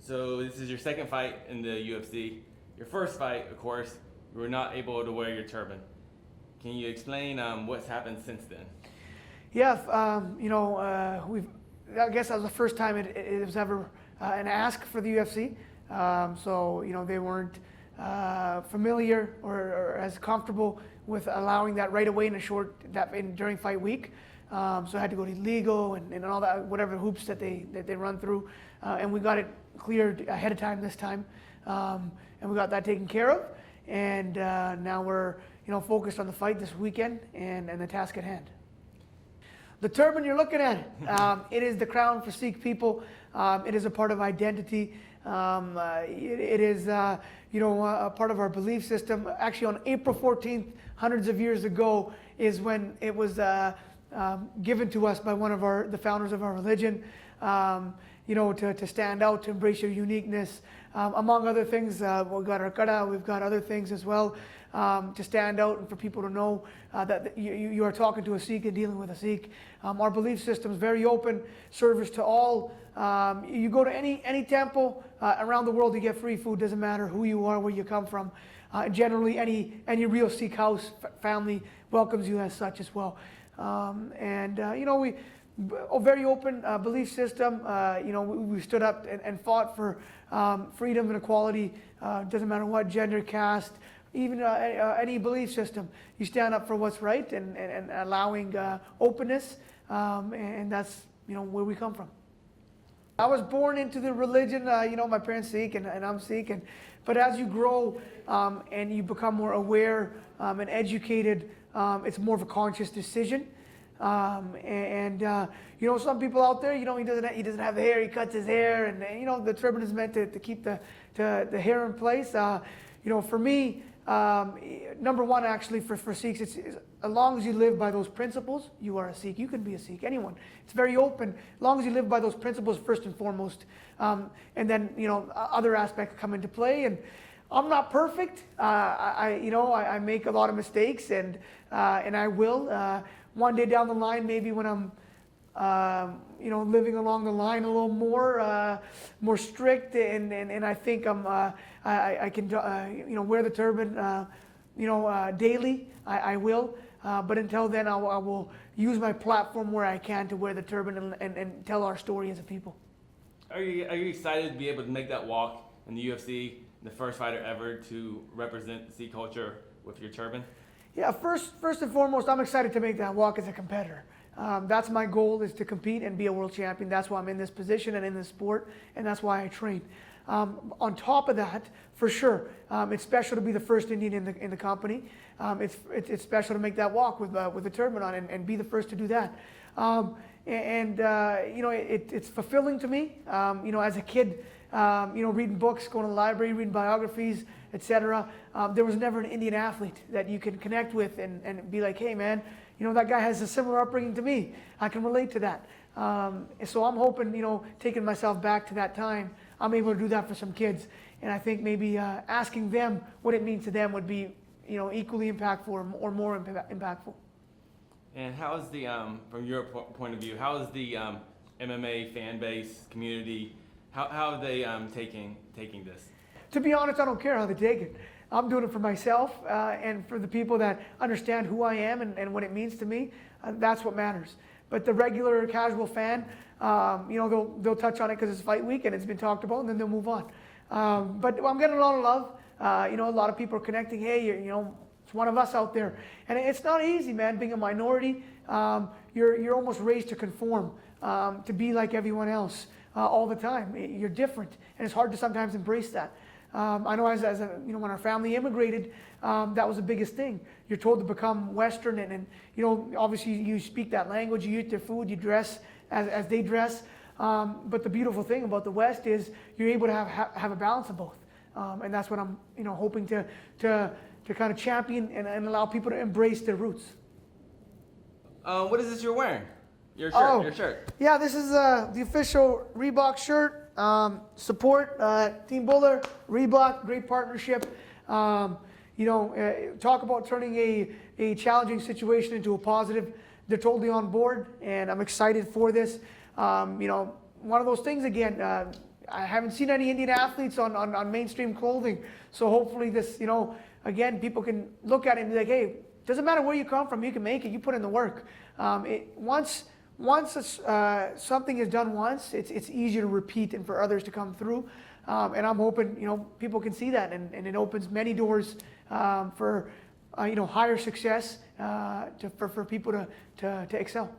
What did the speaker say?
So this is your second fight in the UFC. Your first fight, of course, you were not able to wear your turban. Can you explain what's happened since then? Yeah, I guess that was the first time it was ever an ask for the UFC. So they weren't familiar or as comfortable with allowing that right away during fight week. So I had to go to legal and all that, whatever hoops that they run through, and we got it cleared ahead of time this time, and we got that taken care of. And now we're focused on the fight this weekend and the task at hand. The turban you're looking at, it is the crown for Sikh people. It is a part of identity. It is a part of our belief system. Actually, on April 14th, hundreds of years ago, is when it was given to us by one of the founders of our religion. To stand out, to embrace your uniqueness. Among other things, we've got our kara, we've got other things as well, to stand out and for people to know that you are talking to a Sikh and dealing with a Sikh. Our belief system is very open, service to all. You go to any temple around the world, you get free food, doesn't matter who you are, where you come from. Generally, any real Sikh house family welcomes you as such as well. We very open belief system. We stood up and fought for freedom and equality. Doesn't matter what gender, caste, even any belief system. You stand up for what's right and allowing openness, and that's where we come from. I was born into the religion. My parents Sikh and I'm Sikh, but as you grow and you become more aware and educated, it's more of a conscious decision. Some people out there, he doesn't have the hair, he cuts his hair, and the turban is meant to keep the hair in place. For me, number one, actually, for Sikhs, it's as long as you live by those principles, you are a Sikh. You can be a Sikh, anyone. It's very open. As long as you live by those principles first and foremost, and then other aspects come into play. And I'm not perfect. I make a lot of mistakes, and I will. One day down the line, maybe when I'm living along the line a little more strict, and I think I can wear the turban daily. I will, but until then, I will use my platform where I can to wear the turban and tell our story as a people. Are you excited to be able to make that walk in the UFC, the first fighter ever to represent Sikh culture with your turban? Yeah, first and foremost, I'm excited to make that walk as a competitor. That's my goal, is to compete and be a world champion. That's why I'm in this position and in this sport, and that's why I train. On top of that, for sure, it's special to be the first Indian in the company. It's special to make that walk with the turban on and be the first to do that. It's fulfilling to me. As a kid, reading books, going to the library, reading biographies, etc. There was never an Indian athlete that you can connect with and be like, hey man, that guy has a similar upbringing to me. I can relate to that. So I'm hoping, taking myself back to that time, I'm able to do that for some kids. And I think maybe asking them what it means to them would be, equally impactful or more impactful. And how is the, from your point of view, how is the MMA fan base, community, how are they taking this? To be honest, I don't care how they take it. I'm doing it for myself and for the people that understand who I am and what it means to me. That's what matters. But the regular casual fan, they'll touch on it because it's fight week and it's been talked about, and then they'll move on. But I'm getting a lot of love. A lot of people are connecting. Hey, it's one of us out there, and it's not easy, man. Being a minority, you're almost raised to conform, to be like everyone else all the time. You're different, and it's hard to sometimes embrace that. I know when our family immigrated, that was the biggest thing. You're told to become Western, and obviously you speak that language, you eat their food, you dress as they dress. But the beautiful thing about the West is you're able to have a balance of both, and that's what I'm hoping to kind of champion and allow people to embrace their roots. What is this you're wearing? Your shirt. Your shirt. Yeah, this is the official Reebok shirt. Support Team Bhullar, Reebok, great partnership. Talk about turning a challenging situation into a positive. They're totally on board, and I'm excited for this. One of those things again. I haven't seen any Indian athletes on mainstream clothing. So hopefully this, again, people can look at it and be like, hey, doesn't matter where you come from, you can make it, you put in the work. Once something is done once, it's easier to repeat and for others to come through. And I'm hoping, people can see that, and it opens many doors for higher success for people to excel.